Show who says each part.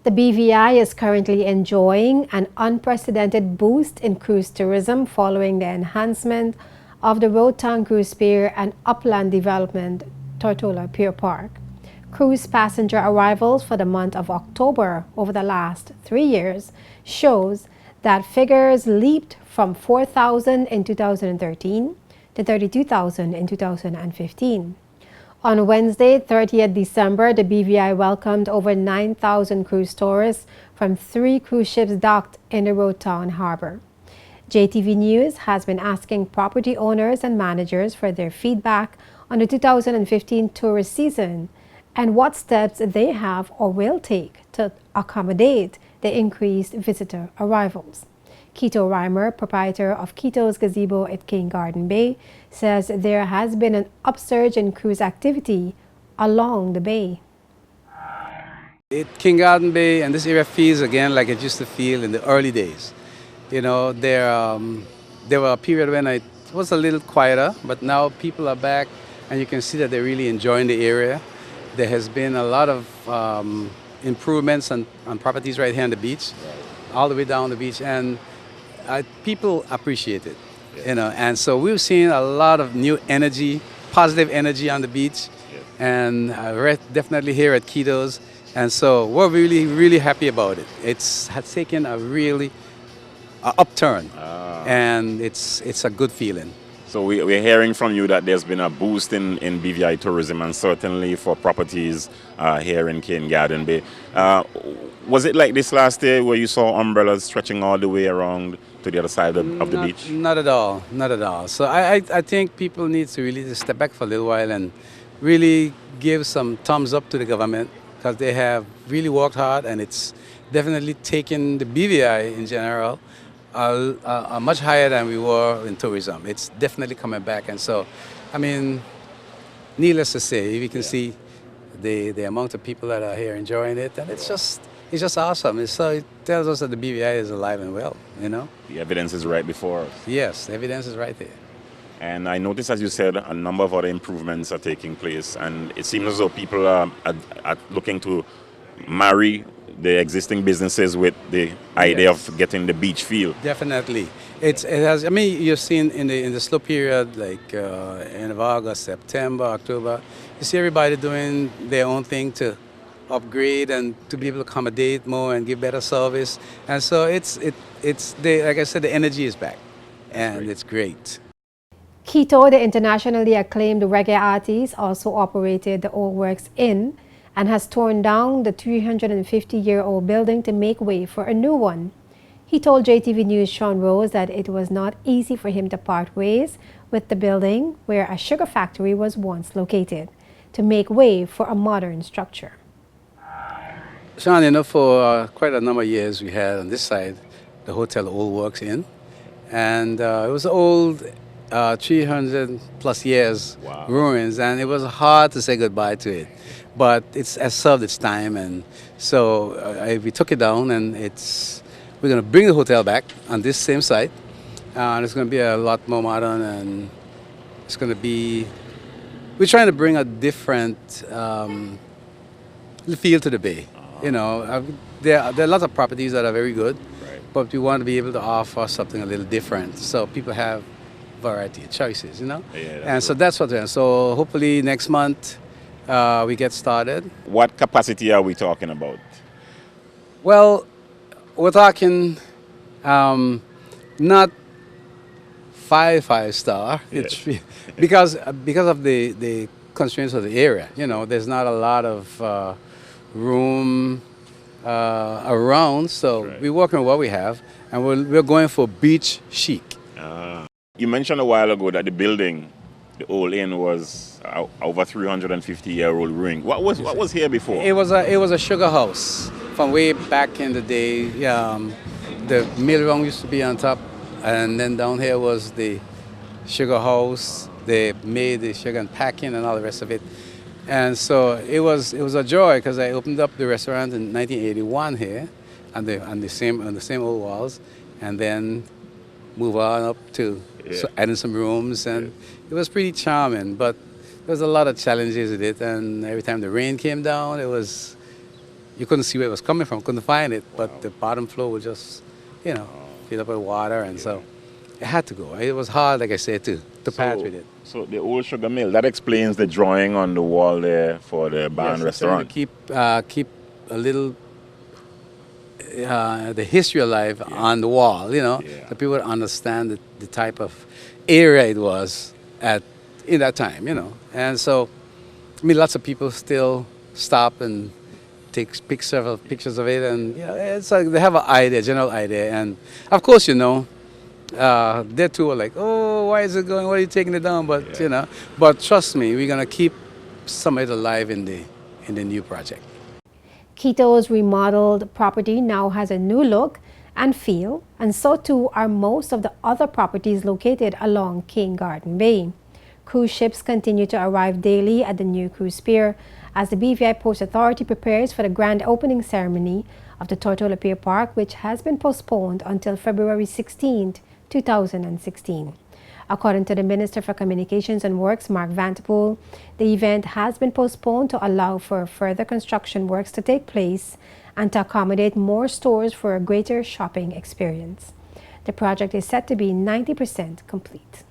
Speaker 1: The BVI is currently enjoying an unprecedented boost in cruise tourism following the enhancement of the Road Cruise Pier and upland development Tortola Pier Park. Cruise passenger arrivals for the month of October over the last 3 years shows that figures leaped from 4,000 in 2013 to 32,000 in 2015. On Wednesday, 30th December, the BVI welcomed over 9,000 cruise tourists from 3 cruise ships docked in the Road Town Harbor. JTV News has been asking property owners and managers for their feedback on the 2015 tourist season and what steps they have or will take to accommodate the increased visitor arrivals. Quito Reimer, proprietor of Quito's Gazebo at King Garden Bay, says there has been an upsurge in cruise activity along the bay.
Speaker 2: King Garden Bay and this area feels again like it used to feel in the early days. You know, there were a period when it was a little quieter, but now people are back and you can see that they're really enjoying the area. There has been a lot of improvements on properties right here on the beach, all the way down the beach, and people appreciate it, you know. And so we've seen a lot of new energy, positive energy on the beach, and definitely here at Quito's. And so we're really, really happy about it. It's has taken a really upturn, and it's a good feeling.
Speaker 3: So we're hearing from you that there's been a boost in BVI tourism and certainly for properties here in King Garden Bay. Was it like this last year where you saw umbrellas stretching all the way around to the other side of the beach?
Speaker 2: Not at all, not at all. So I think people need to really just step back for a little while and really give some thumbs up to the government because they have really worked hard and it's definitely taken the BVI in general much higher than we were in tourism. It's definitely coming back. And so, I mean, needless to say, you can see the amount of people that are here enjoying it, and it's just awesome. It tells us that the BVI is alive and well, you know?
Speaker 3: The evidence is right before us.
Speaker 2: Yes, the evidence is right there.
Speaker 3: And I noticed, as you said, a number of other improvements are taking place, and it seems as though people are looking to marry the existing businesses with the idea of getting the beach feel.
Speaker 2: Definitely. It has, I mean, you've seen in the slow period, like end of August, September, October, you see everybody doing their own thing to upgrade and to be able to accommodate more and give better service. And so like I said, the energy is back, and it's great.
Speaker 1: Quito, the internationally acclaimed reggae artist, also operated the Old Works Inn and has torn down the 350-year-old building to make way for a new one. He told JTV News' Sean Rose that it was not easy for him to part ways with the building where a sugar factory was once located to make way for a modern structure.
Speaker 2: Sean, you know, for quite a number of years we had on this side the Hotel Old Works Inn, and it was old, 300 plus years ruins, and it was hard to say goodbye to it. But it has served its time, and so we took it down, and we're going to bring the hotel back on this same site, and it's going to be a lot more modern, and it's going to be, we're trying to bring a different feel to the bay. You know, there are a lot of properties that are very good, but we want to be able to offer something a little different, so people have variety of choices, you know. And so that's what we're doing. So hopefully next month we get started.
Speaker 3: What capacity are we talking about?
Speaker 2: Well, we're talking not five star. It's because of the constraints of the area. You know, there's not a lot of room around, so we're working with what we have, and we're going for beach chic.
Speaker 3: You mentioned a while ago that the building, the old inn, was over 350-year-old ruin. What was here before?
Speaker 2: It was a sugar house from way back in the day. The mill room used to be on top, and then down here was the sugar house. They made the sugar and packing and all the rest of it. And so it was a joy because I opened up the restaurant in 1981 here, on the same old walls, and then move on up to adding some rooms, and it was pretty charming. But there was a lot of challenges with it, and every time the rain came down, You couldn't see where it was coming from, couldn't find it, but the bottom floor was just, you know, filled up with water, and so it had to go. It was hard, like I said, to patch with it.
Speaker 3: So the old sugar mill, that explains the drawing on the wall there for the bar and
Speaker 2: Yes,
Speaker 3: restaurant.
Speaker 2: to keep a little the history alive on the wall, you know, so people would understand the type of area it was in that time, you know. And so, I mean, lots of people still stop and take several pictures of it, and you know, it's like they have an idea, general idea, and of course, you know, they too are like, oh, why is it going? Why are you taking it down? But you know, but trust me, we're gonna keep some of it alive in the new project.
Speaker 1: Quito's remodeled property now has a new look and feel, and so too are most of the other properties located along King Garden Bay. Cruise ships continue to arrive daily at the new cruise pier as the BVI Port Authority prepares for the grand opening ceremony of the Tortola Pier Park, which has been postponed until February 16, 2016. According to the Minister for Communications and Works, Mark Vanterpool, the event has been postponed to allow for further construction works to take place and to accommodate more stores for a greater shopping experience. The project is set to be 90% complete.